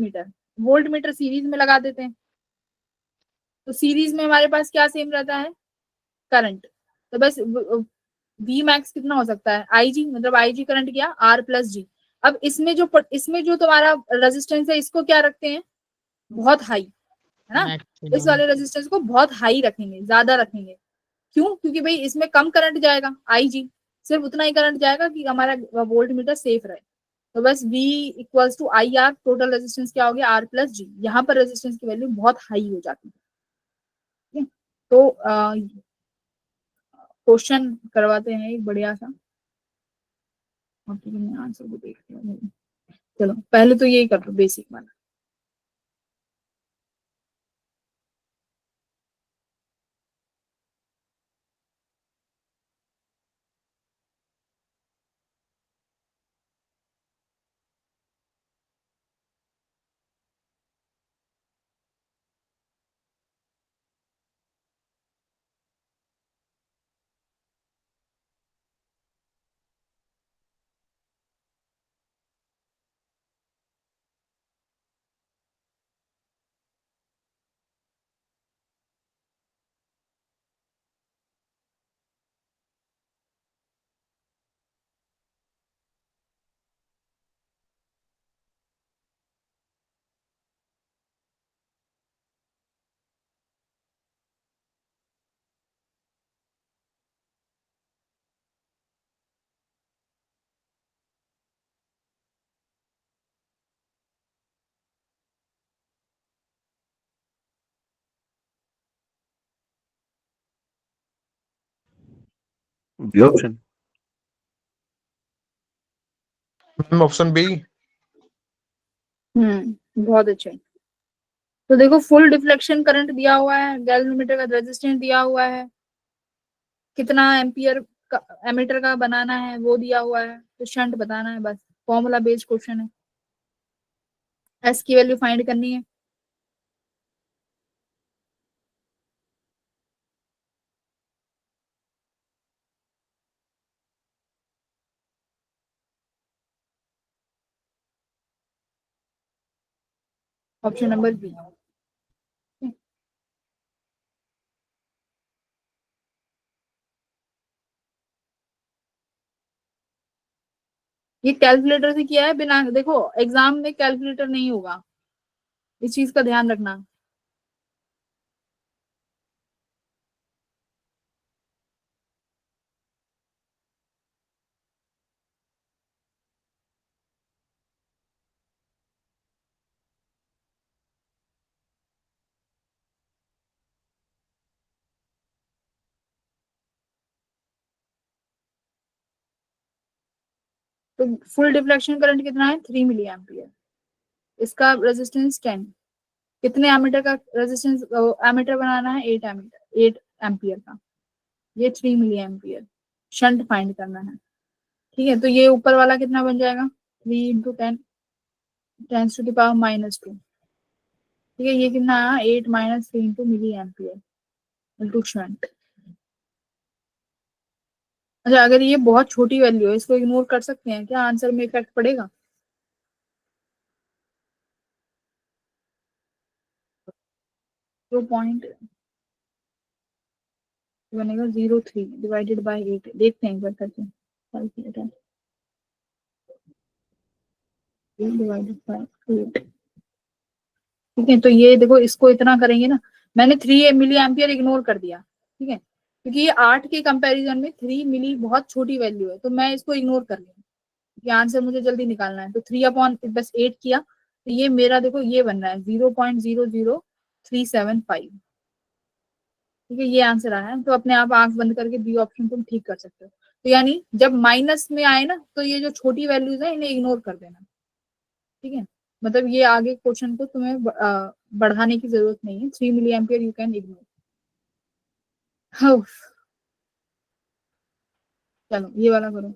मीटर सीरीज में लगा देते हैं, तो सीरीज में हमारे पास क्या सेम रहता है, करंट, तो बस वी मैक्स कितना हो सकता है, आई जी, मतलब आई जी करंट गया आर प्लस जी। अब इसमें जो तुम्हारा रेजिस्टेंस है इसको क्या रखते हैं, बहुत हाई, है ना, इस वाले रेजिस्टेंस को बहुत हाई रखेंगे, ज्यादा रखेंगे। क्यों? क्योंकि भाई इसमें कम करंट जाएगा, IG सिर्फ उतना ही करंट जाएगा कि हमारा वोल्ट मीटर सेफ रहे। तो बस V equals to IR, total resistance क्या हो गया R प्लस G। यहाँ पर रेजिस्टेंस की वैल्यू बहुत हाई हो जाती है। ठीक है, तो क्वेश्चन करवाते हैं एक बढ़िया सा, आंसर को देख लिया। चलो पहले तो यही कर लो बेसिक वाला।
B option.
Option B.
बहुत अच्छे। तो देखो फुल डिफ्लेक्शन करंट दिया हुआ है, गैल्वेनोमीटर का रेजिस्टेंस दिया हुआ है, कितना एम्पियर का एमीटर का बनाना है वो दिया हुआ है, तो शंट बताना है बस। फॉर्मूला बेस्ड क्वेश्चन है, एस की वैल्यू फाइंड करनी है। Option number B. ये कैलकुलेटर से किया है, बिना देखो एग्जाम में कैलकुलेटर नहीं होगा, इस चीज का ध्यान रखना। तो फुल डिफ्लेक्शन करंट कितना है? 3 मिली एम्पियर। इसका रेजिस्टेंस 10। कितने एमीटर का रेजिस्टेंस एमीटर बनाना है? 8 एम्पियर का। ये 3 मिली एम्पियर। शंट फाइंड करना है। ठीक है, तो ये ऊपर वाला कितना बन जाएगा? 3 × 10 10⁻²। ठीक है, ये कितना आया? 8 - 3 मिली एम्पियर इंटू शंट। अच्छा, अगर ये बहुत छोटी वैल्यू है, इसको इग्नोर कर सकते हैं क्या? आंसर में इफेक्ट पड़ेगा? तो पॉइंट बनेगा 0.3 डिवाइडेड बाई 8। देखते हैं एक बार करके कैलकुलेटर। 8 divided by 8। ठीक है, तो ये देखो इसको इतना करेंगे ना। मैंने 3 मिली एम्पियर इग्नोर कर दिया, ठीक है, क्योंकि ये 8 के कंपैरिजन में 3 मिली बहुत छोटी वैल्यू है, तो मैं इसको इग्नोर कर रही हूँ। ये आंसर मुझे जल्दी निकालना है, तो 3/बस 8 किया, तो ये मेरा देखो ये बन रहा है 0.00375। ठीक है, ये आंसर आया है। तो अपने आप आंख बंद करके बी ऑप्शन तुम ठीक कर सकते हो। तो यानी जब माइनस में आए ना, तो ये जो छोटी वैल्यूज है इन्हें इग्नोर कर देना। ठीक है, मतलब ये आगे क्वेश्चन को तुम्हें बढ़ाने की जरूरत नहीं है। 3 milliampere you can ignore. चलो ये वाला करो।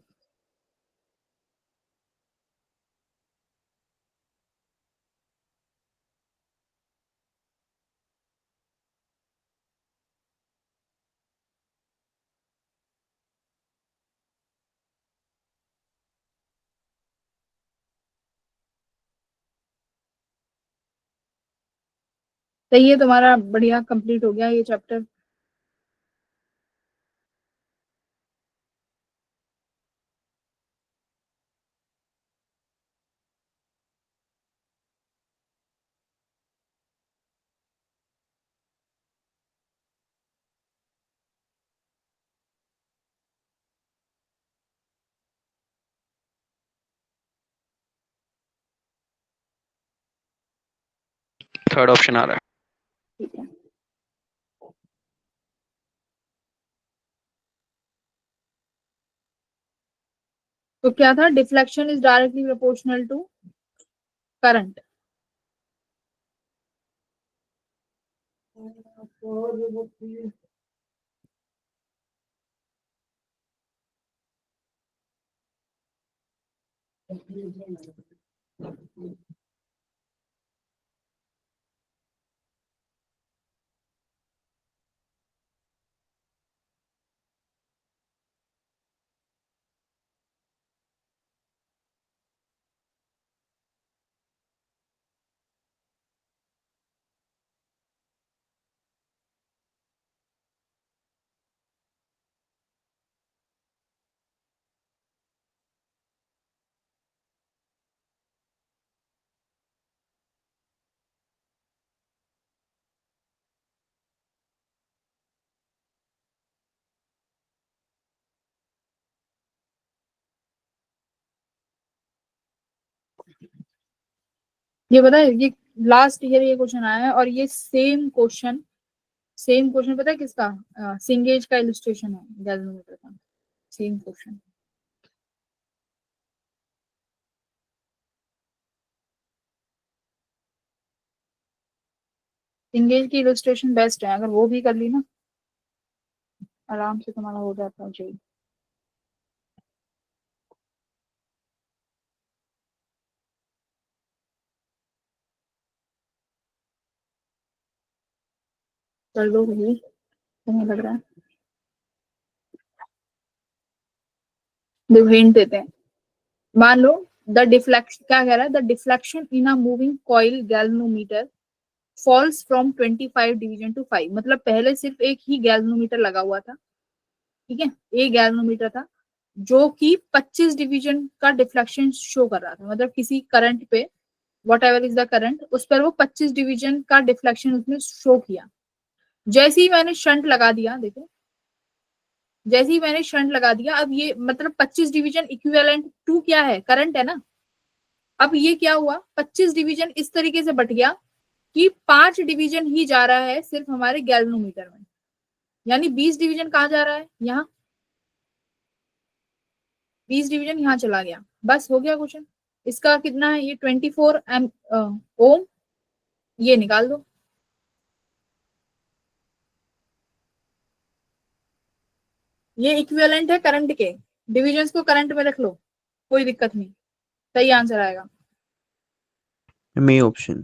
तो ये तुम्हारा बढ़िया कंप्लीट हो गया ये चैप्टर।
थर्ड ऑप्शन आ रहा है।
ठीक है। तो क्या था, deflection is directly proportional to current. ये पता है, ये लास्ट ईयर ये क्वेश्चन आया है, और ये सेम क्वेश्चन पता है किसका, सिंगेज का इलस्ट्रेशन है गैल्वेनोमीटर का, सेम क्वेश्चन। सिंगेज की इलस्ट्रेशन बेस्ट है, अगर वो भी कर ली ना आराम से तुम्हारा हो जाता है जी। कर लो भाई, तुम्हें लग रहा है। देखो हिंट देते हैं, मान लो द डिफ्लेक्शन, क्या कह रहा है, the deflection in a moving coil galvanometer falls from 25 division to 5। मतलब पहले सिर्फ एक ही गैल्वेनोमीटर लगा हुआ था, ठीक है, एक गैल्वेनोमीटर था जो कि 25 डिवीजन का डिफ्लेक्शन शो कर रहा था। मतलब किसी करंट पे, what ever is the current, उस पर वो 25 डिवीजन का डिफ्लेक्शन उसने शो किया। जैसे ही मैंने शंट लगा दिया, देखो जैसे ही मैंने शंट लगा दिया, अब ये मतलब 25 डिवीजन इक्विवेलेंट टू क्या है, करंट है ना। अब ये क्या हुआ, 25 डिवीजन इस तरीके से बट गया कि 5 डिवीजन ही जा रहा है सिर्फ हमारे गैल्वेनोमीटर में, यानी 20 डिवीजन कहाँ जा रहा है, यहाँ 20 डिवीजन यहाँ चला गया। बस हो गया क्वेश्चन। इसका कितना है, ये 24 एम ओम, ये निकाल दो। ये इक्विवेलेंट है करंट के, डिविजन्स को करंट में रख लो, कोई दिक्कत नहीं, सही आंसर आएगा।
May option.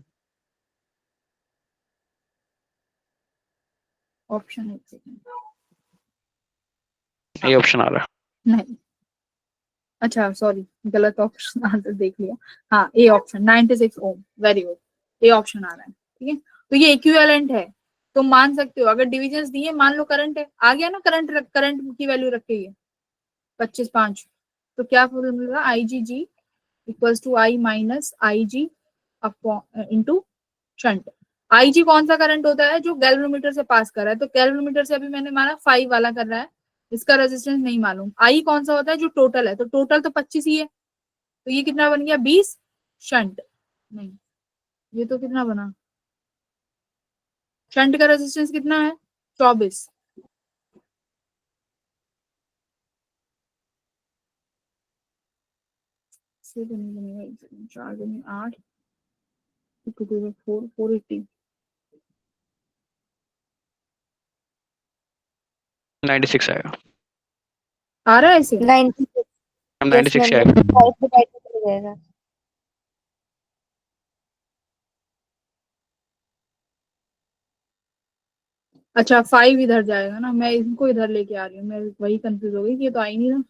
ऑप्शन एक सेकंड,
ये ऑप्शन आ रहा है।
नहीं, अच्छा सॉरी, गलत ऑप्शन आंसर देख लिया। हाँ A option 96 ohm, very good, A option आ रहा है, ठीक है। तो ये इक्विवेलेंट है, तो मान सकते हो अगर डिविजन्स दिए, मान लो करंट है, आ गया ना, करंट की वैल्यू रख के ये 25/5, तो क्या formula, I G G equals to I minus I G into shunt. I G कौन सा करंट होता है, जो गैल्वेनोमीटर से पास कर रहा है, तो गैल्वेनोमीटर से अभी मैंने माना 5 वाला कर रहा है, इसका रेजिस्टेंस नहीं मालूम। आई कौन सा होता है, जो टोटल है, तो टोटल तो 25 ही है, तो ये कितना बन गया 20, शंट नहीं, ये तो कितना बना, शंट का रेजिस्टेंस कितना है 24, से तो नहीं बनेगा, 4 दूनी 8, 4 480,
96 आएगा।
आ रहा है ऐसे।
96।
मैम
यस
96
मैम,
आएगा।
5 डिवाइड कर जाएगा।
अच्छा 5 इधर जाएगा ना, मैं इनको इधर लेके आ रही हूँ, मैं वही कंफ्यूज हो गई कि ये तो आई नहीं ना।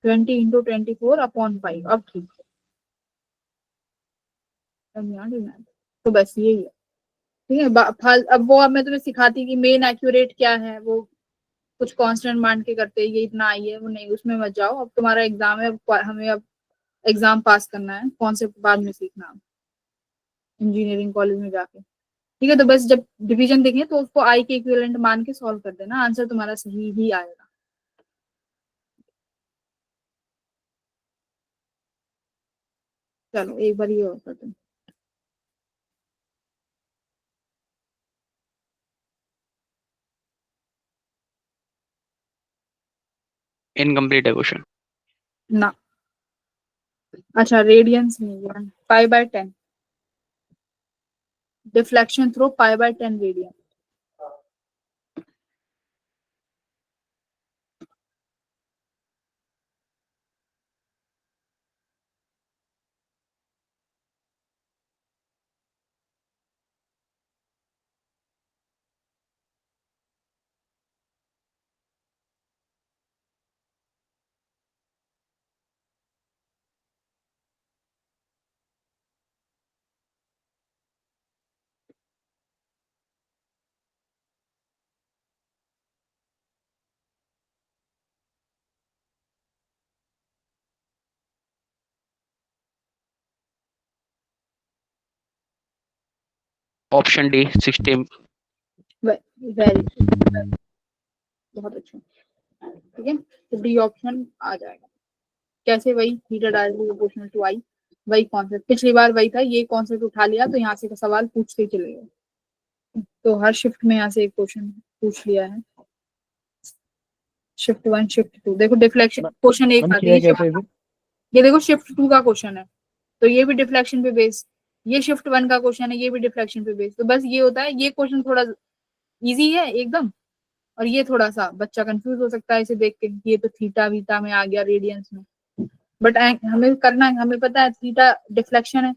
20 × 24/5, अब ठीक है, अब याद है मैथ। तो बस यही है, ठीक है। अब वो, अब मैं तुम्हें सिखाती कि मेन एक्यूरेट क्या है, वो कुछ कांस्टेंट मान के करते हैं, ये इतना आई है वो नहीं, उसमें मत जाओ। अब तुम्हारा एग्जाम है, हमें अब एग्जाम पास करना है, कॉन्सेप्ट बाद में सीखना इंजीनियरिंग कॉलेज में जाके, ठीक है। तो बस जब डिवीजन देखें तो उसको आई के इक्विवेलेंट मान के सॉल्व कर देना, आंसर तुम्हारा सही ही आएगा। चलो एक बार ये और कर दो।
इनकम्प्लीट है क्वेश्चन।
ना, अच्छा रेडियंस नहीं है, pi by 10 deflection through pi by 10 radian.
Option D 60।
Very बहुत अच्छा, ठीक है, तो डी ऑप्शन आ जाएगा। कैसे? वही थीटा डायरेक्टली प्रोपोर्शनल टू आई, वही कॉन्सेप्ट, पिछली बार वही था, ये कॉन्सेप्ट उठा लिया तो यहाँ से का सवाल पूछते ही चले गए। तो हर शिफ्ट में यहाँ से एक क्वेश्चन पूछ लिया है। शिफ्ट 1 शिफ्ट 2, देखो डिफ्लेक्शन क्वेश्चन एक था, ये देखो शिफ्ट 2 का क्वेश्चन है, तो ये भी डिफ्लेक्शन पे बेस्ड, ये शिफ्ट 1 का क्वेश्चन है, ये भी डिफ्लेक्शन पे बेस्ड। तो बस ये होता है, ये क्वेश्चन थोड़ा इजी है एकदम, और ये थोड़ा सा बच्चा कंफ्यूज हो सकता है इसे देख के, ये तो थीटा वीटा में आ गया, रेडियंस में, बट हमें करना है, हमें पता है थीटा डिफ्लेक्शन है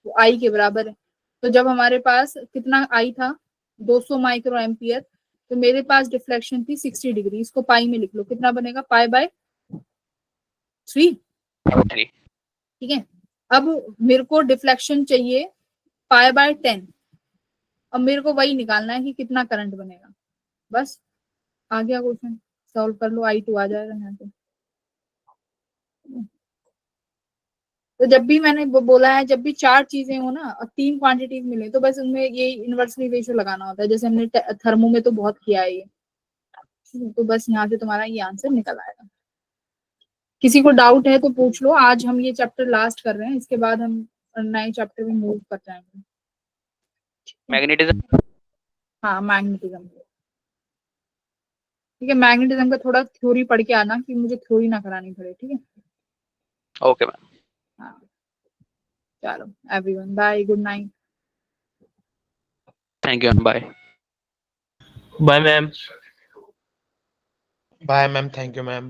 वो आई के बराबर है। तो जब हमारे पास कितना आई था 200 माइक्रो एम्पियर, तो मेरे पास डिफ्लेक्शन थी 60 डिग्री, इसको पाई में लिख लो, कितना बनेगा? पाई बाय 3, ठीक है। अब मेरे को डिफ्लेक्शन चाहिए पाई बाय 10, अब मेरे को वही निकालना है कि कितना करंट बनेगा, बस आ गया क्वेश्चन, सॉल्व कर लो, I2 आ जाएगा यहाँ पे। तो जब भी मैंने बोला है, जब भी 4 चीजें हो ना और 3 क्वांटिटीज मिले, तो बस उनमें ये इनवर्सली रेशियो लगाना होता है, जैसे हमने थर्मो में तो बहुत किया है ये। तो बस यहाँ से तुम्हारा ये आंसर निकल आएगा। किसी को डाउट है तो पूछ लो, आज हम ये चैप्टर लास्ट कर रहे हैं, इसके बाद हम नए चैप्टर में मूव कर जाएंगे।
मैग्नेटिज्म,
हाँ मैग्नेटिज्म, ठीक है, मैग्नेटिज्म का थोड़ा थ्योरी पढ़ के आना, कि मुझे थ्योरी ना करानी पड़े, ठीक है।
Okay ma'am.
हाँ चलो everyone, bye, good night.
Thank you, bye.
Bye ma'am.
Bye, ma'am. Thank you, ma'am.